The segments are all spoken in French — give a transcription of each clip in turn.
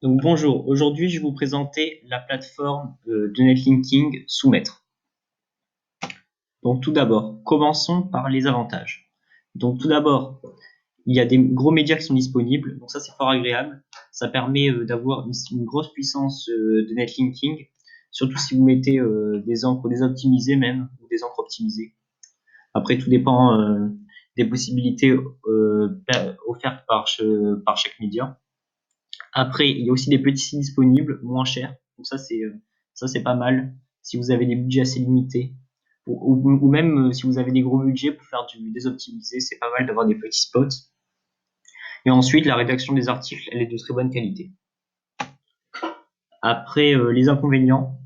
Donc bonjour, aujourd'hui je vais vous présenter la plateforme de netlinking Soumettre. Donc tout d'abord, commençons par les avantages. Donc tout d'abord, il y a des gros médias qui sont disponibles, donc ça c'est fort agréable. Ça permet d'avoir une grosse puissance de netlinking, surtout si vous mettez des encres désoptimisées même, ou des encres optimisées. Après tout dépend des possibilités offertes par chaque média. Après, il y a aussi des petits sites disponibles, moins chers. Donc ça c'est pas mal si vous avez des budgets assez limités. Ou même si vous avez des gros budgets pour faire du désoptimisé, c'est pas mal d'avoir des petits spots. Et ensuite, la rédaction des articles, elle est de très bonne qualité. Après, les inconvénients.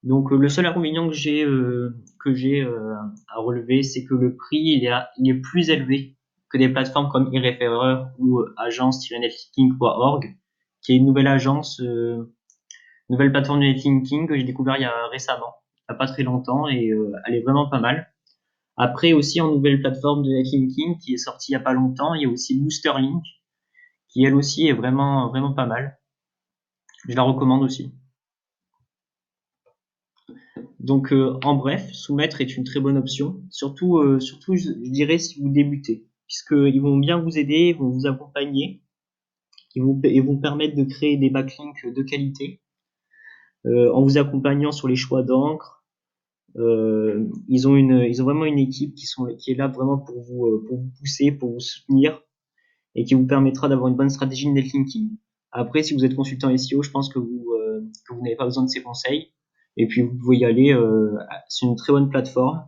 Donc le seul inconvénient que j'ai à relever, c'est que le prix il est plus élevé que des plateformes comme eReferrer ou agence-netlinking.org, qui est une nouvelle agence nouvelle plateforme de netlinking que j'ai découvert récemment, il n'y a pas très longtemps, et elle est vraiment pas mal. Après aussi en nouvelle plateforme de netlinking qui est sortie il n'y a pas longtemps, il y a aussi Boosterlink, qui elle aussi est vraiment pas mal. Je la recommande aussi. Donc en bref, Soumettre est une très bonne option, surtout je dirais si vous débutez, puisqu'ils vont bien vous aider, ils vont vous accompagner, ils vont permettre de créer des backlinks de qualité, en vous accompagnant sur les choix d'encre. Ils ont vraiment une équipe qui est là vraiment pour vous pousser, pour vous soutenir et qui vous permettra d'avoir une bonne stratégie de netlinking. Après, si vous êtes consultant SEO, je pense que vous n'avez pas besoin de ces conseils. Et puis, vous pouvez y aller. C'est une très bonne plateforme.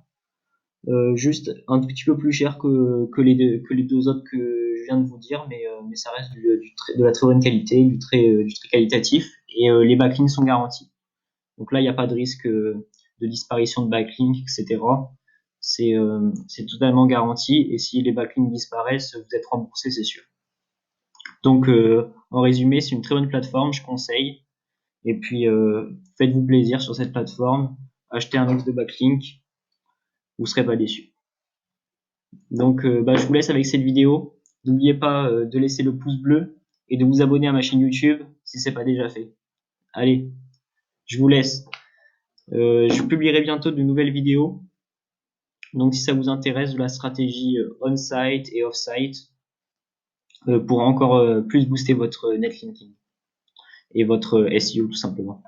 Juste un tout petit peu plus cher que les deux autres que je viens de vous dire, mais ça reste de la très bonne qualité, du très qualitatif. Et les backlinks sont garantis. Donc là, il n'y a pas de risque de disparition de backlinks, etc. C'est totalement garanti. Et si les backlinks disparaissent, vous êtes remboursé, c'est sûr. Donc, en résumé, c'est une très bonne plateforme, je conseille. Et puis, faites-vous plaisir sur cette plateforme. Achetez un max de backlink, vous serez pas déçus. Donc, je vous laisse avec cette vidéo. N'oubliez pas de laisser le pouce bleu et de vous abonner à ma chaîne YouTube si c'est pas déjà fait. Allez, je vous laisse. Je publierai bientôt de nouvelles vidéos. Donc, si ça vous intéresse de la stratégie on-site et off-site, pour encore plus booster votre netlinking et votre SEO tout simplement.